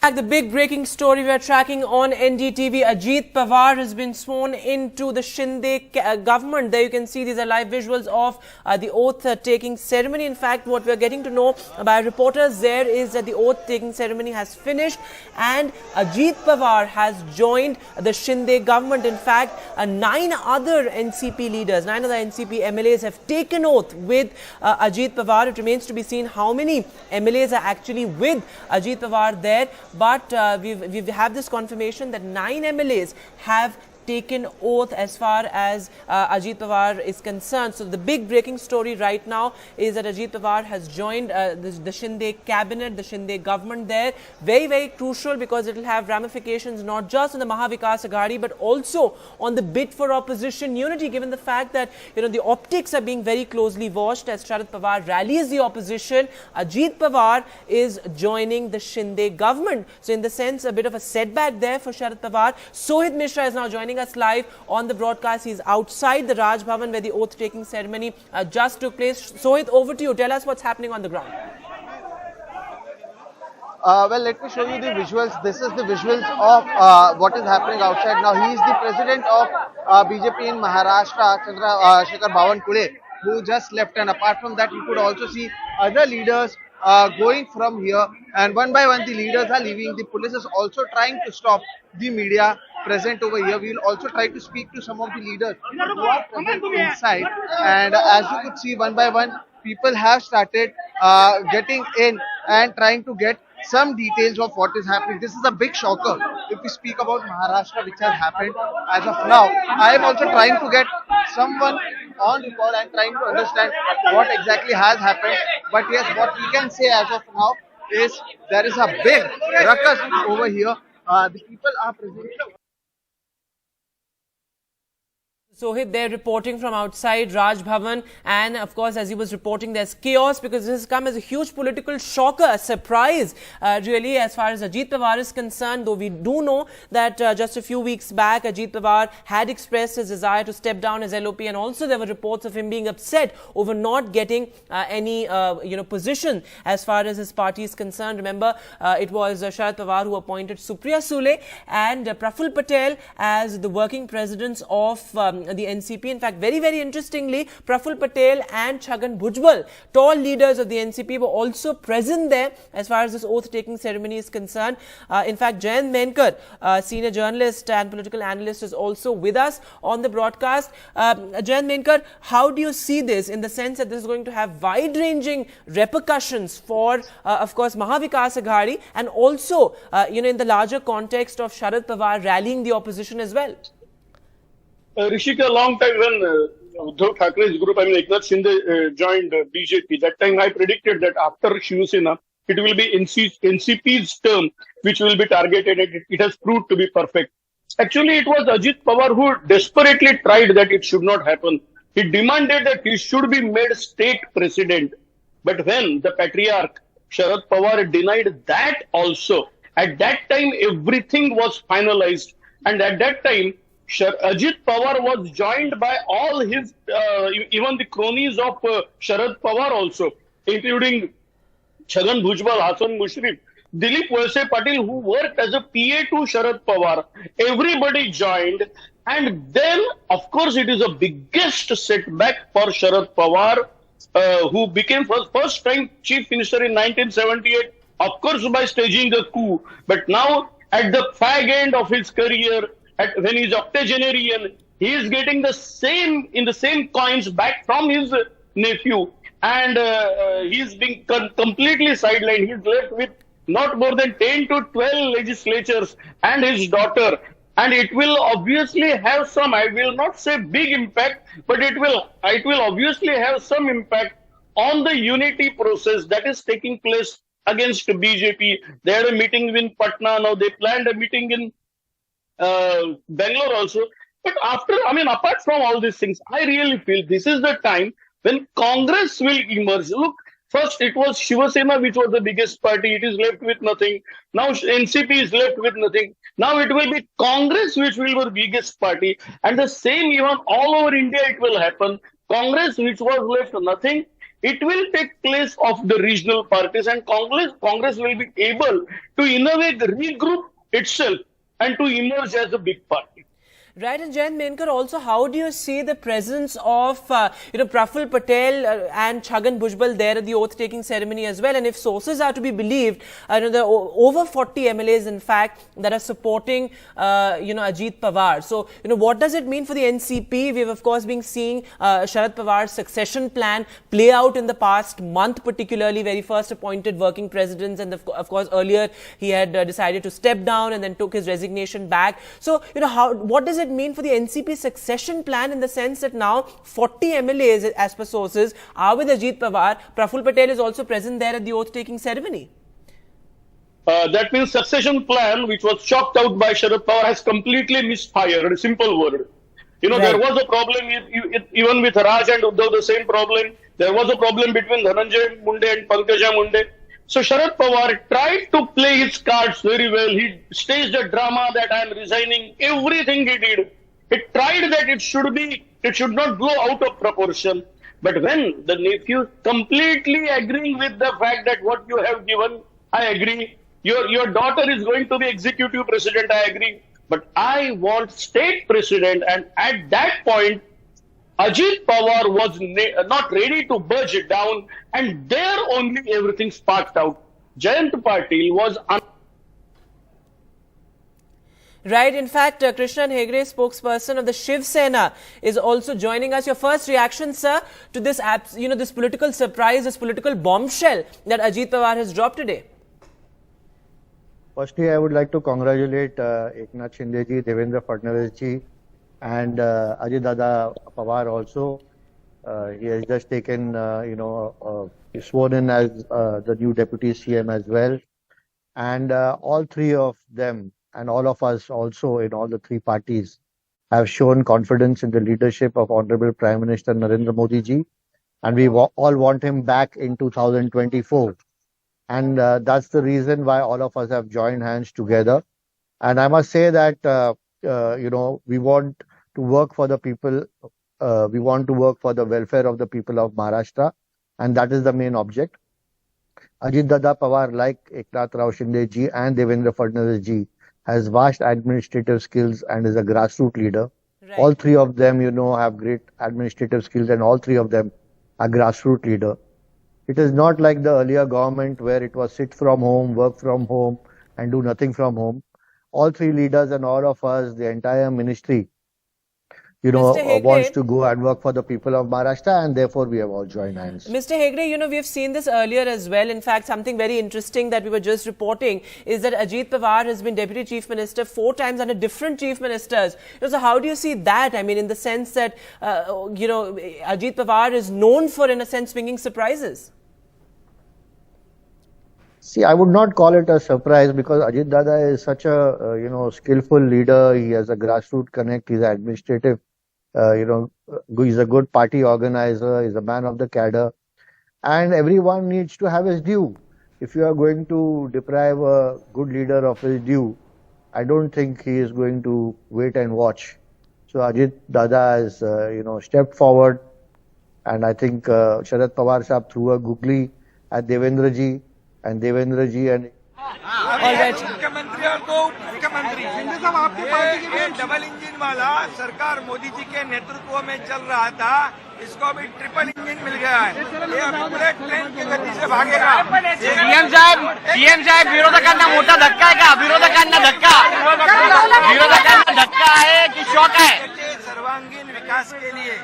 The big breaking story we are tracking on NDTV. Ajit Pawar has been sworn into the Shinde government. There you can see these are live visuals of the oath-taking ceremony. In fact, what we are getting to know by reporters there is that the oath-taking ceremony has finished and Ajit Pawar has joined the Shinde government. In fact, 9 other NCP leaders, 9 other NCP MLAs have taken oath with Ajit Pawar. It remains to be seen how many MLAs are actually with Ajit Pawar there. But we have this confirmation that 9 MLAs have taken oath as far as Ajit Pawar is concerned. So the big breaking story right now is that Ajit Pawar has joined the Shinde cabinet, the Shinde government there. Very, very crucial because it will have ramifications not just on the Mahavikas Aghadi but also on the bid for opposition unity, given the fact that the optics are being very closely watched as Sharad Pawar rallies the opposition. Ajit Pawar is joining the Shinde government. So in the sense, a bit of a setback there for Sharad Pawar. Sohit Mishra is now joining us live on the broadcast. He's outside the Raj Bhavan where the oath-taking ceremony just took place. Sohit, over to you. Tell us what's happening on the ground. Well, let me show you the visuals. This is the visuals of what is happening outside now. He is the president of BJP in Maharashtra, Shekhar Bawankule, who just left. And apart from that, you could also see other leaders going from here. And one by one, the leaders are leaving. The police is also trying to stop the media present over here. We will also try to speak to some of the leaders who are present inside. And as you could see, one by one, people have started getting in and trying to get some details of what is happening. This is a big shocker if we speak about Maharashtra, which has happened as of now. I am also trying to get someone on the call and trying to understand what exactly has happened. But yes, what we can say as of now is there is a big ruckus over here. The people are present. Sohit there reporting from outside Raj Bhavan, and of course as he was reporting there's chaos because this has come as a huge political shocker, a surprise really as far as Ajit Pawar is concerned, though we do know that just a few weeks back Ajit Pawar had expressed his desire to step down as LOP, and also there were reports of him being upset over not getting any position as far as his party is concerned. Remember, it was Sharad Pawar who appointed Supriya Sule and Praful Patel as the working presidents of the NCP. In fact, very, very interestingly, Praful Patel and Chhagan Bhujbal, tall leaders of the NCP, were also present there as far as this oath-taking ceremony is concerned. In fact, Jayant Menkar, senior journalist and political analyst, is also with us on the broadcast. Jayant Menkar, how do you see this in the sense that this is going to have wide-ranging repercussions for, of course, Mahavikas Aghadi and also, in the larger context of Sharad Pawar rallying the opposition as well? Rishika, a long time when Uddhav Thackeray's group, Eknath Shinde joined BJP, that time I predicted that after Shiv Sena, it will be NCP's term which will be targeted, and it has proved to be perfect. Actually, it was Ajit Pawar who desperately tried that it should not happen. He demanded that he should be made state president. But when the patriarch Sharad Pawar denied that also, at that time everything was finalized, and at that time Ajit Pawar was joined by all his, even the cronies of Sharad Pawar also, including Chhagan Bhujbal, Hasan Mushrif, Dilip Walse Patil, who worked as a PA to Sharad Pawar. Everybody joined, and then, of course, it is the biggest setback for Sharad Pawar, who became first time chief minister in 1978, of course, by staging a coup. But now, at the fag end of his career, when he's octogenarian, he is getting the same coins back from his nephew, and he's being completely sidelined. He's left with not more than 10 to 12 legislatures and his daughter, and it will obviously have some, I will not say big impact, but it will obviously have some impact on the unity process that is taking place against BJP. They had a meeting in Patna, now they planned a meeting in Bangalore also. But apart from all these things, I really feel this is the time when Congress will emerge. Look, first it was Shiv Sena which was the biggest party. It is left with nothing. Now NCP is left with nothing. Now it will be Congress which will be the biggest party. And the same even all over India it will happen. Congress which was left nothing, it will take place of the regional parties, and Congress will be able to in a way regroup itself and to emerge as a big party. Right, and Jayant Menkar, also, how do you see the presence of, Praful Patel and Chhagan Bhujbal there at the oath-taking ceremony as well? And if sources are to be believed, there are over 40 MLAs, in fact, that are supporting, Ajit Pawar. So, what does it mean for the NCP? We've, of course, been seeing Sharad Pawar's succession plan play out in the past month, particularly very first appointed working presidents. And, of course, earlier he had decided to step down and then took his resignation back. So, what does it mean for the NCP succession plan, in the sense that now 40 MLAs, as per sources, are with Ajit Pawar? Praful Patel is also present there at the oath-taking ceremony. That means succession plan, which was chalked out by Sharad Pawar, has completely misfired. A simple word. Right. There was a problem even with Raj and Uddhav, the same problem. There was a problem between Dhananjay Munde and Pankaja Munde. So Sharad Pawar tried to play his cards very well. He staged a drama that I am resigning. Everything he did, he tried that it should not blow out of proportion. But when the nephew completely agreeing with the fact that what you have given, I agree. Your daughter is going to be executive president, I agree. But I want state president, and at that point, Ajit Pawar was not ready to budge it down, and there only everything sparked out. Jayant Patil was Right. In fact, Krishnan Hegde, spokesperson of the Shiv Sena, is also joining us. Your first reaction, sir, to this, this political surprise, this political bombshell that Ajit Pawar has dropped today? Firstly, I would like to congratulate Eknath Shinde ji, Devendra Fadnavis ji, and Ajit Dada Pawar also. He has just taken, sworn in as the new deputy CM as well. And all three of them and all of us also in all the three parties have shown confidence in the leadership of Honorable Prime Minister Narendra Modi ji. And we all want him back in 2024. And that's the reason why all of us have joined hands together. And I must say that, we want to work for the people. We want to work for the welfare of the people of Maharashtra. And that is the main object. Ajit Dada Pawar, like Eknath Rao Shinde ji and Devendra Fadnavis ji, has vast administrative skills and is a grassroots leader. Right. All three of them, have great administrative skills, and all three of them are grassroots leader. It is not like the earlier government where it was sit from home, work from home, and do nothing from home. All three leaders and all of us, the entire ministry, wants to go and work for the people of Maharashtra, and therefore we have all joined hands. Mr. Hegde, we have seen this earlier as well. In fact, something very interesting that we were just reporting is that Ajit Pawar has been Deputy Chief Minister 4 times under different Chief Ministers. So how do you see that? I mean, in the sense that, Ajit Pawar is known for, in a sense, swinging surprises. See, I would not call it a surprise, because Ajit Dada is such a, skillful leader. He has a grassroots connect. He's administrative. He's a good party organizer. He's a man of the cadre. And everyone needs to have his due. If you are going to deprive a good leader of his due, I don't think he is going to wait and watch. So Ajit Dada has, stepped forward. And I think Sharad Pawar Sahab threw a googly at Devendra ji. And Devendra ji and मुख्यमंत्री और दो मुख्यमंत्री ये double engine वाला सरकार मोदी जी के नेतृत्व में चल रहा था, इसको अभी ट्रिपल इंजन मिल गया है। ये अभी बुलेट ट्रेन की गति से भागेगा। सीएम साहेब विरोधकांना मोठा धक्का आहे का? विरोधकांना धक्का आहे की शॉक आहे? सर्वांगीण विकास के लिए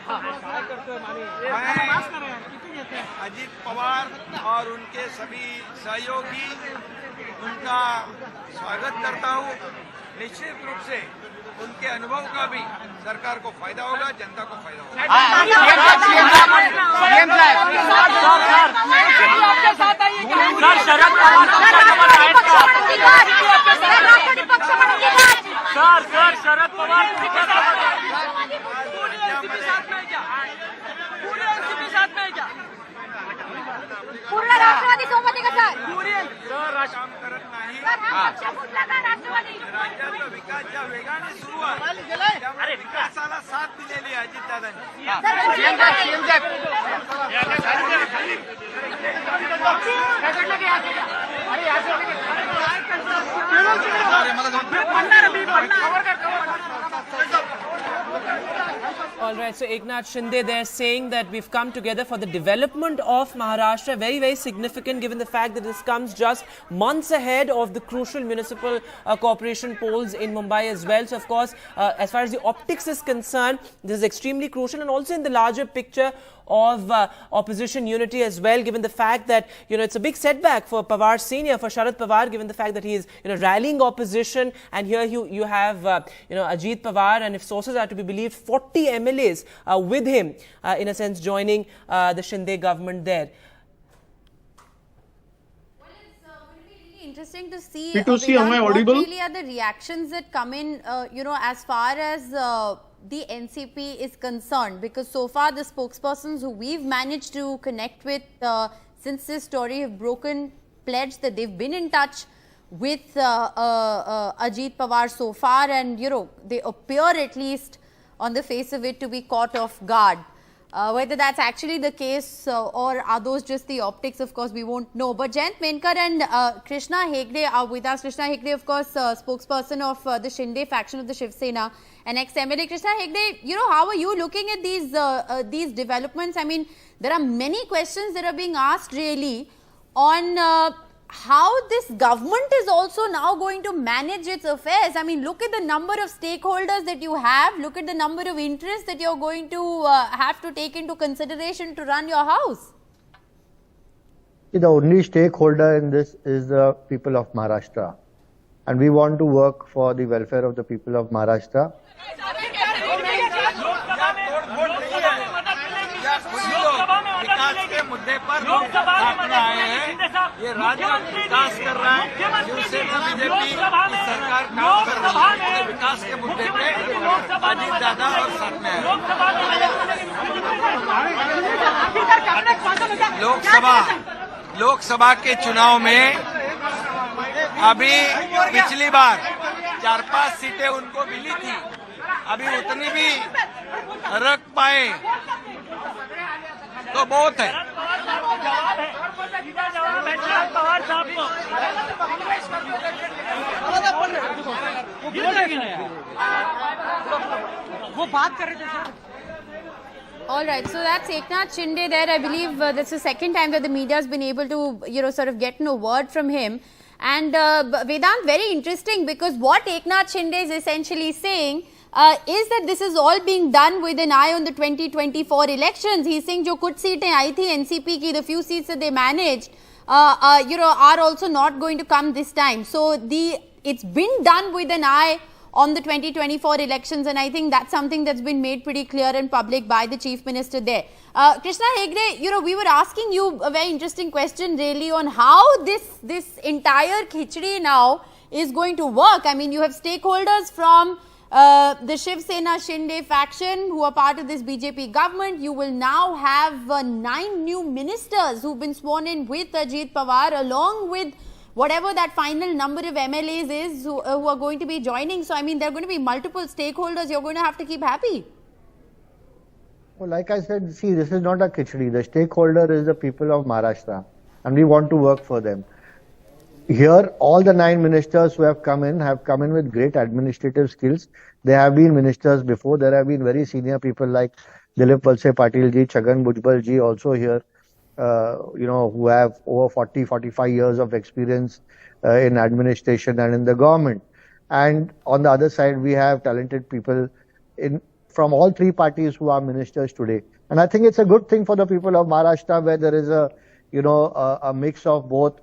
अजीत पवार और उनके सभी सहयोगी उनका स्वागत करता हूं। निश्चित रूप से उनके अनुभव का भी सरकार को फायदा होगा, जनता को फायदा होगा। शरद पवार पूर्ण राष्ट्रवादी सोबत आहे का सर? काम करत नाही। राज्याचा विकास ज्या वेगाने सुरू आहे त्यामुळे विकासाला साथ दिलेली आहे अजितदादांनी. All right, so Eknath Shinde, they're saying that we've come together for the development of Maharashtra. Very, very significant given the fact that this comes just months ahead of the crucial municipal corporation polls in Mumbai as well. So, of course, as far as the optics is concerned, this is extremely crucial, and also in the larger picture of opposition unity as well, given the fact that, it's a big setback for Pawar Senior, for Sharad Pawar, given the fact that he is, rallying opposition. And here you have, Ajit Pawar, and if sources are to be believed, 40 MLAs with him, in a sense, joining the Shinde government there. Well, it's going to be really interesting to see, P2C, am I Vedant, audible? what really are the reactions that come in, as far as the NCP is concerned, because so far the spokespersons who we've managed to connect with since this story have pledged that they've been in touch with Ajit Pawar so far, and they appear, at least on the face of it, to be caught off guard. Whether that's actually the case or are those just the optics, of course, we won't know. But Jayant Menkar and Krishna Hegde are with us. Krishna Hegde, of course, spokesperson of the Shinde faction of the Shiv Sena, and ex-MLA. Krishna Hegde, how are you looking at these developments? I mean, there are many questions that are being asked really on how this government is also now going to manage its affairs. I mean, look at the number of stakeholders that you have. Look at the number of interests that you're going to have to take into consideration to run your house. The only stakeholder in this is the people of Maharashtra. And we want to work for the welfare of the people of Maharashtra. विकास के मुद्दे पर सामने आए हैं। ये राज्य विकास कर रहा है, शिवसेना बीजेपी सरकार काम कर रही है। विकास के मुद्दे पे अजीत दादा और सामने आए। लोकसभा के चुनाव में अभी पिछली बार 4-5 सीटें उनको मिली थी, अभी उतनी भी रख पाए तो बहुत है। वो बात कर रहे थे sir. All right, so that's Eknath Shinde there. I believe that's the second time that the media has been able to, sort of get a word from him. And Vedant, very interesting, because what Eknath Shinde is essentially saying is that this is all being done with an eye on the 2024 elections. He's saying जो कुछ सीटें आई थी NCP की, the few seats that they managed, are also not going to come this time. So it's been done with an eye on the 2024 elections, and I think that's something that's been made pretty clear and public by the Chief Minister there. Krishna Hegde, we were asking you a very interesting question really on how this entire khichdi now is going to work. I mean, you have stakeholders from the Shiv Sena Shinde faction who are part of this BJP government. You will now have 9 new ministers who've been sworn in with Ajit Pawar, along with whatever that final number of MLAs is who are going to be joining. So, I mean, there are going to be multiple stakeholders you're going to have to keep happy. Well, like I said, see, this is not a khichdi. The stakeholder is the people of Maharashtra, and we want to work for them. Here, all the 9 ministers who have come in with great administrative skills. They have been ministers before. There have been very senior people like Dilip Valse Patil ji, Chhagan Bhujbal ji also here, who have over 40-45 years of experience in administration and in the government. And on the other side, we have talented people from all 3 parties who are ministers today. And I think it's a good thing for the people of Maharashtra, where there is a mix of both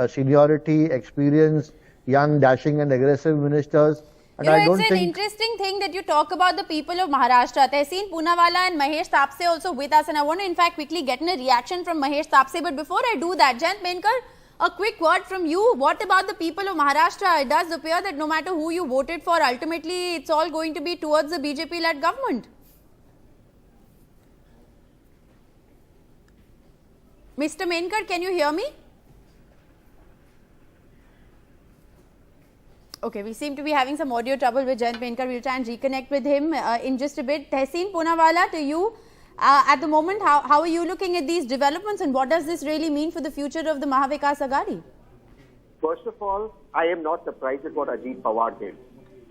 seniority, experience, young, dashing and aggressive ministers. And it's an interesting thing that you talk about the people of Maharashtra. Tehseen Poonawalla and Mahesh Tapse also with us, and I want to in fact quickly get a reaction from Mahesh Tapse. But before I do that, Jayant Menkar, a quick word from you. What about the people of Maharashtra? It does appear that no matter who you voted for, ultimately it's all going to be towards the BJP-led government. Mr. Menkar, can you hear me? Okay, we seem to be having some audio trouble with Jayant Menkar. We'll try and reconnect with him in just a bit. Tehseen Poonawalla, to you. At the moment, how are you looking at these developments and what does this really mean for the future of the Mahavikas Aghadi? First of all, I am not surprised at what Ajit Pawar did.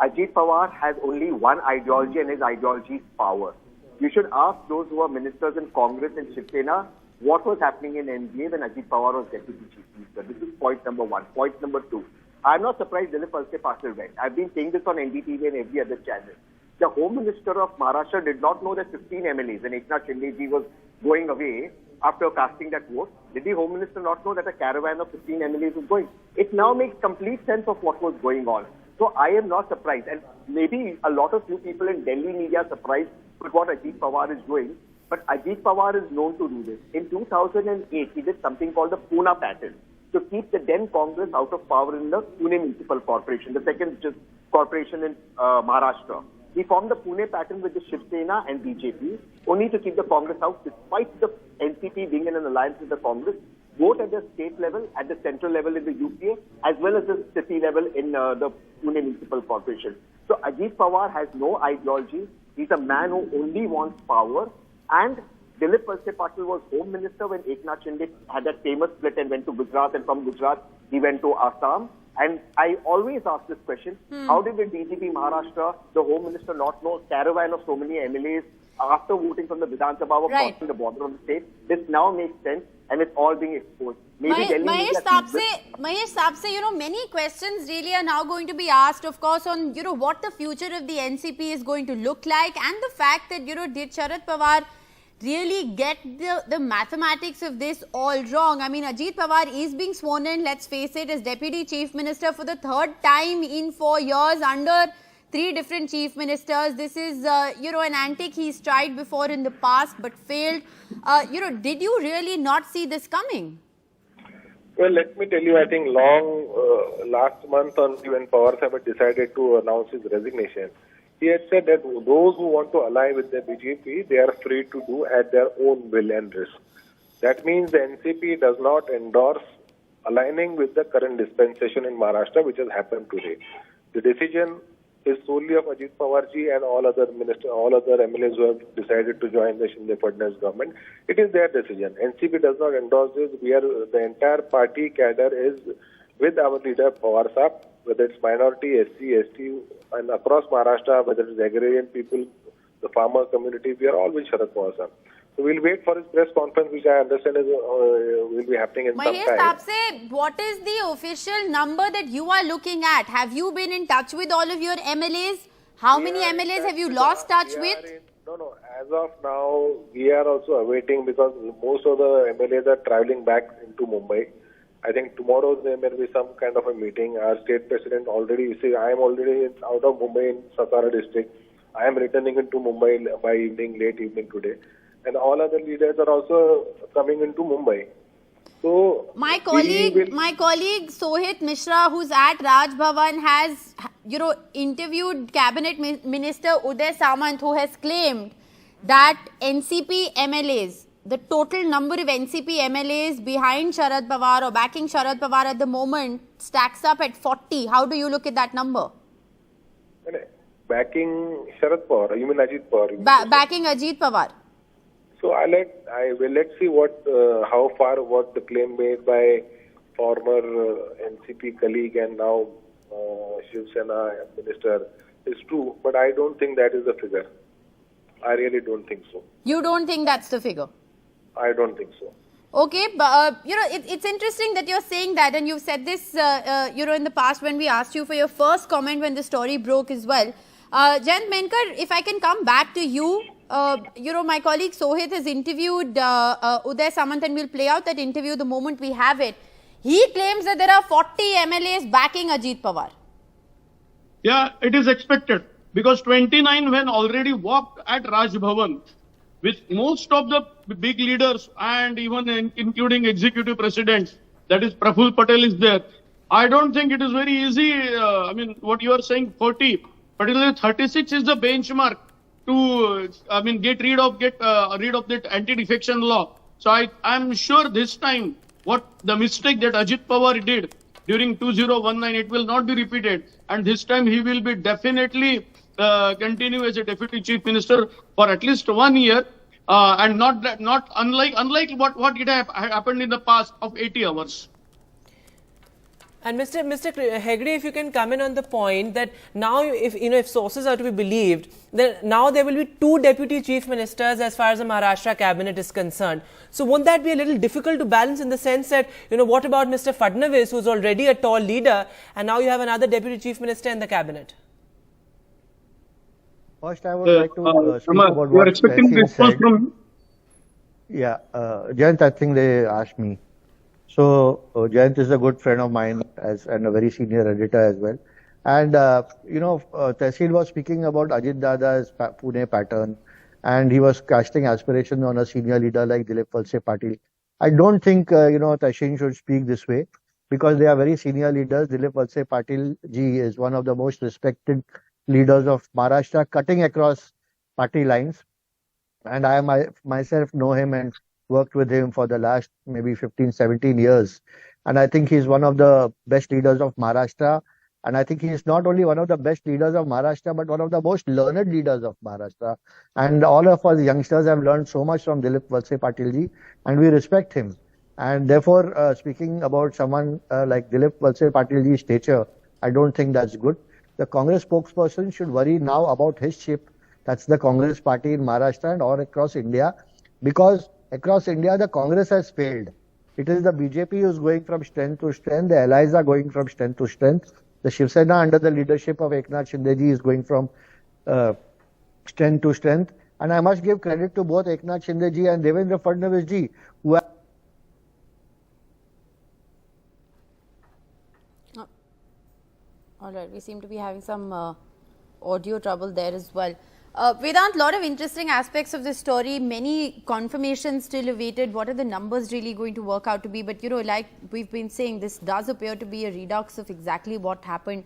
Ajit Pawar has only one ideology and his ideology is power. You should ask those who are ministers in Congress and Shiv Sena what was happening in NDA when Ajit Pawar was Deputy Chief Minister. This is point number one. Point number two, I'm not surprised Dilip Walse Patil went. I've been saying this on NDTV and every other channel. The Home Minister of Maharashtra did not know that 15 MLAs and Eknath Shinde was going away after casting that vote. Did the Home Minister not know that a caravan of 15 MLAs was going? It now makes complete sense of what was going on. So I am not surprised. And maybe a lot of you people in Delhi media are surprised with what Ajit Pawar is doing. But Ajit Pawar is known to do this. In 2008, he did something called the Pune pattern to keep the then Congress out of power in the Pune Municipal Corporation, the second richest corporation in Maharashtra. He formed the Pune pattern with the Shiv Sena and BJP, only to keep the Congress out, despite the NCP being in an alliance with the Congress, both at the state level, at the central level in the UPA, as well as the city level in the Pune Municipal Corporation. So Ajit Pawar has no ideology. He's a man who only wants power. And Dilip Walse Patil was Home Minister when Eknath Shinde had that famous split and went to Gujarat, and from Gujarat he went to Assam. And I always ask this question, how did the DGP Maharashtra, the Home Minister, not know caravan of so many MLAs after voting from the Vidhan Sabha were crossing the border of the state? This now makes sense and it's all being exposed. Mahesh Sapse, many questions really are now going to be asked, of course, on, what the future of the NCP is going to look like, and the fact that, did Sharad Pawar really get the mathematics of this all wrong? I mean, Ajit Pawar is being sworn in, let's face it, as Deputy Chief Minister for the third time in 4 years under 3 different Chief Ministers. This is, an antic he's tried before in the past but failed. Did you really not see this coming? Well, let me tell you, I think last month only when Pawar Sahib decided to announce his resignation, he had said that those who want to ally with the BJP, they are free to do at their own will and risk. That means the NCP does not endorse aligning with the current dispensation in Maharashtra, which has happened today. The decision is solely of Ajit Pawarji and all other MLAs who have decided to join the Shinde Fadnavis government. It is their decision. NCP does not endorse this. The entire party cadre is with our leader Pawar Sahib, whether it's minority, SC, ST, and across Maharashtra, whether it's agrarian people, the farmer community, we are all with Sharad Pawar Sahib. So we'll wait for his press conference, which I understand will be happening in some time. Mahesh Sapse, what is the official number that you are looking at? Have you been in touch with all of your MLAs? How many MLAs have you lost touch with? No. As of now, we are also awaiting, because most of the MLAs are traveling back into Mumbai. I think tomorrow there may be some kind of a meeting. Our state president already said, I am already out of Mumbai in Satara district. I am returning into Mumbai by late evening today. And all other leaders are also coming into Mumbai. So my colleague Sohit Mishra, who's at Raj Bhavan, has interviewed Cabinet Minister Uday Samant, who has claimed that NCP MLAs, the total number of NCP MLAs behind Sharad Pawar or backing Sharad Pawar at the moment stacks up at 40. How do you look at that number? Backing Sharad Pawar, you mean Ajit Pawar? Backing Ajit Pawar. So let's see what the claim made by former NCP colleague and now Shiv Sena minister is true, but I don't think that is the figure. I really don't think so. You don't think that's the figure? I don't think so. Okay, but it's interesting that you're saying that, and you've said this, in the past when we asked you for your first comment when the story broke as well. Jayant Menkar, if I can come back to you, my colleague Sohit has interviewed Uday Samant, and we'll play out that interview the moment we have it. He claims that there are 40 MLAs backing Ajit Pawar. Yeah, it is expected, because 29 when already walked at Raj Bhavan with most of the big leaders and even including executive presidents, that is Praful Patel is there. I don't think it is very easy. What you are saying 40, particularly 36 is the benchmark to get rid of that anti-defection law. So I'm sure this time what the mistake that Ajit Pawar did, during 2019. It will not be repeated. And this time he will be definitely continue as a deputy chief minister for at least 1 year. And not unlike what it happened in the past of 80 hours. And Mr. Hegde, if you can come in on the point that now, if sources are to be believed, then now there will be 2 deputy chief ministers as far as the Maharashtra cabinet is concerned. So won't that be a little difficult to balance in the sense that, what about Mr. Fadnavis, who's already a tall leader, and now you have another deputy chief minister in the cabinet? First, I would like to speak about you are what expecting response from. Yeah, Jayant, I think they asked me. So Jayant is a good friend of mine and a very senior editor as well. And, Tehsil was speaking about Ajit Dada's Pune pattern, and he was casting aspirations on a senior leader like Dilip Valse Patil. I don't think, Tehsil should speak this way because they are very senior leaders. Dilip Valse Patil ji is one of the most respected leaders of Maharashtra, cutting across party lines. And I myself know him and worked with him for the last maybe 15, 17 years. And I think he's one of the best leaders of Maharashtra. And I think he is not only one of the best leaders of Maharashtra, but one of the most learned leaders of Maharashtra. And all of us youngsters have learned so much from Dilip Valse Patil ji, and we respect him. And therefore, speaking about someone like Dilip Valse Patil ji's stature, I don't think that's good. The Congress spokesperson should worry now about his ship. That's the Congress party in Maharashtra and all across India, because across India, the Congress has failed. It is the BJP who is going from strength to strength. The allies are going from strength to strength. The Shiv Sena under the leadership of Eknath Shinde ji is going from strength to strength. And I must give credit to both Eknath Shinde ji and Devendra Fadnavis ji, who have all right, we seem to be having some audio trouble there as well. Vedant, a lot of interesting aspects of this story, many confirmations still awaited. What are the numbers really going to work out to be? But, like we've been saying, this does appear to be a redux of exactly what happened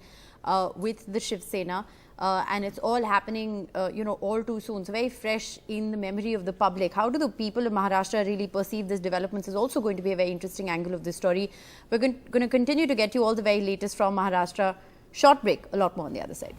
with the Shiv Sena. And it's all happening, all too soon. So very fresh in the memory of the public. How do the people of Maharashtra really perceive this developments is also going to be a very interesting angle of this story. We're going to continue to get you all the very latest from Maharashtra. Short break, a lot more on the other side.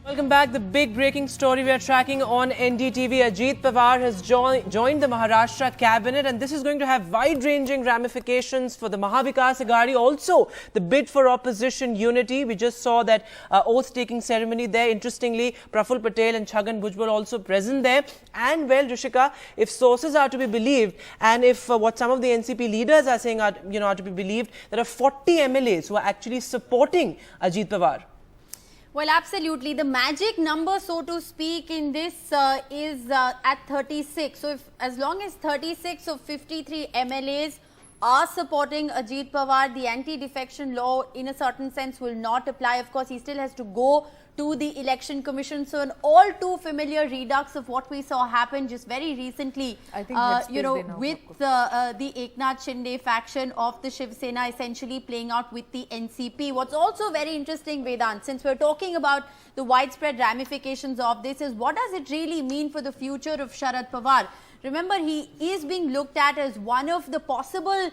Welcome back. The big breaking story we are tracking on NDTV. Ajit Pawar has joined the Maharashtra cabinet, and this is going to have wide-ranging ramifications for the Mahavikas Aghadi. Also, the bid for opposition unity. We just saw that oath-taking ceremony there. Interestingly, Praful Patel and Chhagan Bhujbal also present there. And well, Rishika, if sources are to be believed, and if what some of the NCP leaders are saying are to be believed, there are 40 MLAs who are actually supporting Ajit Pawar. Well, absolutely. The magic number, so to speak, in this is at 36. So, as long as 36 of 53 MLAs are supporting Ajit Pawar, the anti-defection law, in a certain sense, will not apply. Of course, he still has to go to the election commission. So, an all too familiar redux of what we saw happen just very recently, with the Eknath Shinde faction of the Shiv Sena essentially playing out with the NCP. What's also very interesting, Vedant, since we're talking about the widespread ramifications of this, is what does it really mean for the future of Sharad Pawar? Remember, he is being looked at as one of the possible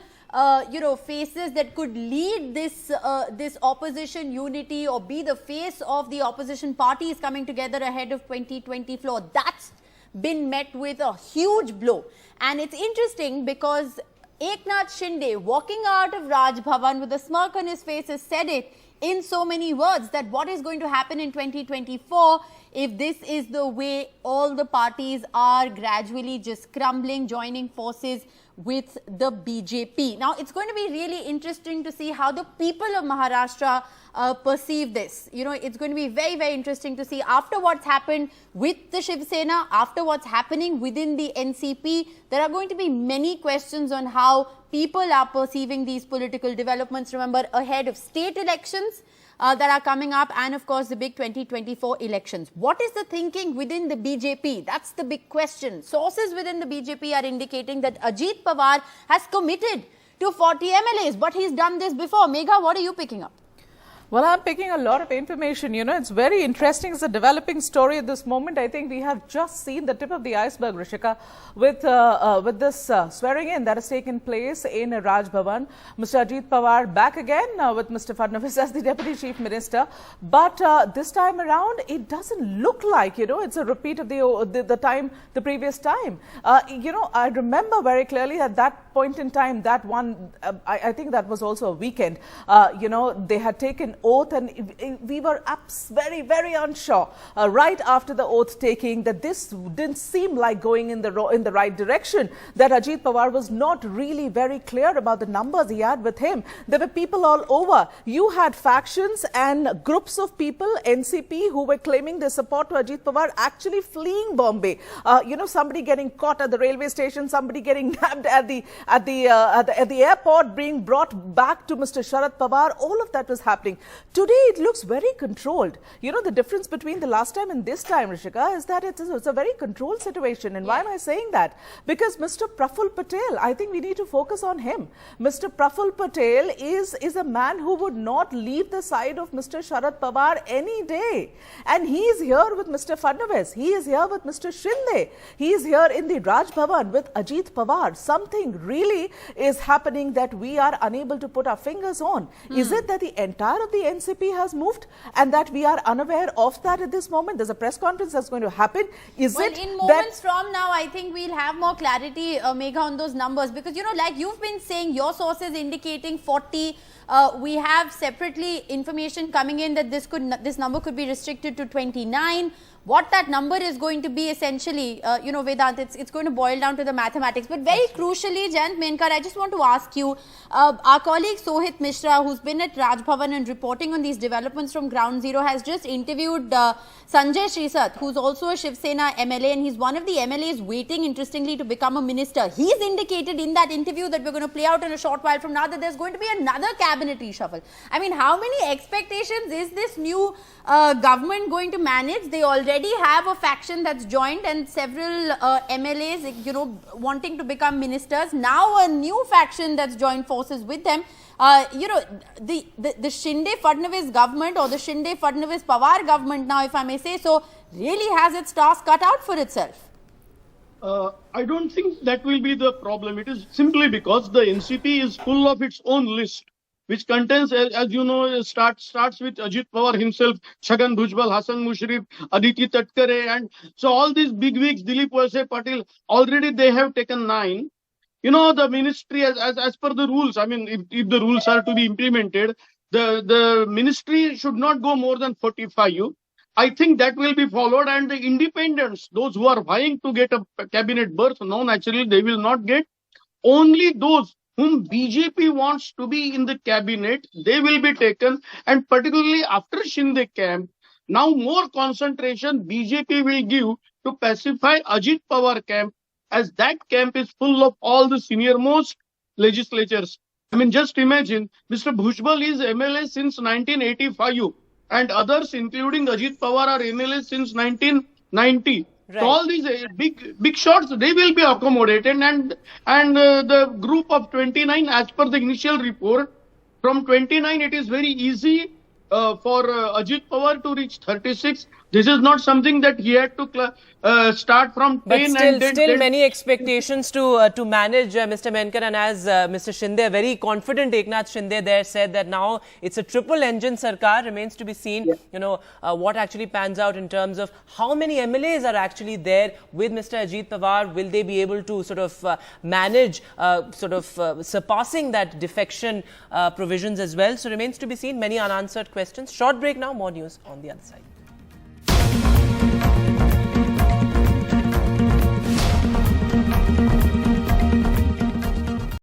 faces that could lead this this opposition unity or be the face of the opposition parties coming together ahead of 2024. That's been met with a huge blow. And it's interesting because Eknath Shinde, walking out of Raj Bhavan with a smirk on his face, has said it in so many words that what is going to happen in 2024 if this is the way all the parties are gradually just crumbling, joining forces with the BJP. Now, it's going to be really interesting to see how the people of Maharashtra perceive this. You know, it's going to be very, very interesting to see after what's happened with the Shiv Sena, after what's happening within the NCP. There are going to be many questions on how people are perceiving these political developments. Remember, ahead of state elections that are coming up, and of course the big 2024 elections. What is the thinking within the BJP? That's the big question. Sources within the BJP are indicating that Ajit Pawar has committed to 40 MLAs, but he's done this before. Megha, what are you picking up? Well, I'm picking a lot of information. You know, it's very interesting. It's a developing story at this moment. I think we have just seen the tip of the iceberg, Rishika, with this swearing in that has taken place in Raj Bhavan. Mr. Ajit Pawar back again with Mr. Fadnavis as the Deputy Chief Minister. But this time around, it doesn't look like, you know, it's a repeat of the previous time. You know, I remember very clearly at that point in time, that one, I think that was also a weekend, you know, they had taken oath, and we were very, very unsure right after the oath taking that this didn't seem like going in the right direction, that Ajit Pawar was not really very clear about the numbers he had with him. There were people all over. You had factions and groups of people, NCP, who were claiming their support to Ajit Pawar, actually fleeing Bombay. You know, somebody getting caught at the railway station, somebody getting nabbed at the airport, being brought back to Mr. Sharad Pawar. All of that was happening. Today, it looks very controlled. You know, the difference between the last time and this time, Rishika, is that it's a very controlled situation. And why am I saying that? Because Mr. Praful Patel, I think we need to focus on him. Mr. Praful Patel is a man who would not leave the side of Mr. Sharad Pawar any day. And he is here with Mr. Fadnavis. He is here with Mr. Shinde. He is here in the Raj Bhavan with Ajit Pawar. Something really is happening that we are unable to put our fingers on. Is it that the entire of the NCP has moved and that we are unaware of that at this moment? There's a press conference that's going to happen. In moments from now, I think we'll have more clarity, Megha, on those numbers, because, you know, like you've been saying, your sources indicating 40. We have separately information coming in that this number could be restricted to 29. What that number is going to be essentially, you know, Vedant, it's going to boil down to the mathematics. But very crucially, Jayant Menkar, I just want to ask you, our colleague Sohit Mishra, who's been at Raj Bhavan and reporting on these developments from ground zero, has just interviewed Sanjay Srisat, who's also a Shiv Sena MLA, and he's one of the MLAs waiting, interestingly, to become a minister. He's indicated in that interview that we're going to play out in a short while from now that there's going to be another cabinet reshuffle. I mean, how many expectations is this new government going to manage? They already have a faction that's joined and several MLAs, you know, wanting to become ministers. Now a new faction that's joined forces with them. You know, the Shinde-Fadnavis government, or the Shinde-Fadnavis-Pawar government now, if I may say so, really has its task cut out for itself. I don't think that will be the problem. It is simply because the NCP is full of its own list, which contains, as you know, starts with Ajit Pawar himself, Chhagan Bhujbal, Hasan Mushrif, Aditi Tatkare, and so all these bigwigs, Dilip Walse Patil, already they have taken 9. You know, the ministry, as per the rules, I mean, if the rules are to be implemented, the ministry should not go more than 45. I think that will be followed, and the independents, those who are vying to get a cabinet berth, no, naturally they will not get. Only those whom BJP wants to be in the cabinet, they will be taken, and particularly after Shinde camp, now more concentration BJP will give to pacify Ajit Pawar camp, as that camp is full of all the senior most legislatures. I mean, just imagine, Mr. Bhujbal is MLA since 1985, and others, including Ajit Pawar, are MLA since 1990. Right. So all these big shots, they will be accommodated, and the group of 29, as per the initial report, from 29 it is very easy for Ajit Pawar to reach 36. This is not something that he had to start from 10. But still many expectations to manage, Mr. Menkar, and as Mr. Shinde, very confident Eknath Shinde there said that now it's a triple engine sarkar. Remains to be seen, you know, what actually pans out in terms of how many MLAs are actually there with Mr. Ajit Pawar. Will they be able to sort of manage surpassing that defection provisions as well? So remains to be seen. Many unanswered questions. Short break now, more news on the other side.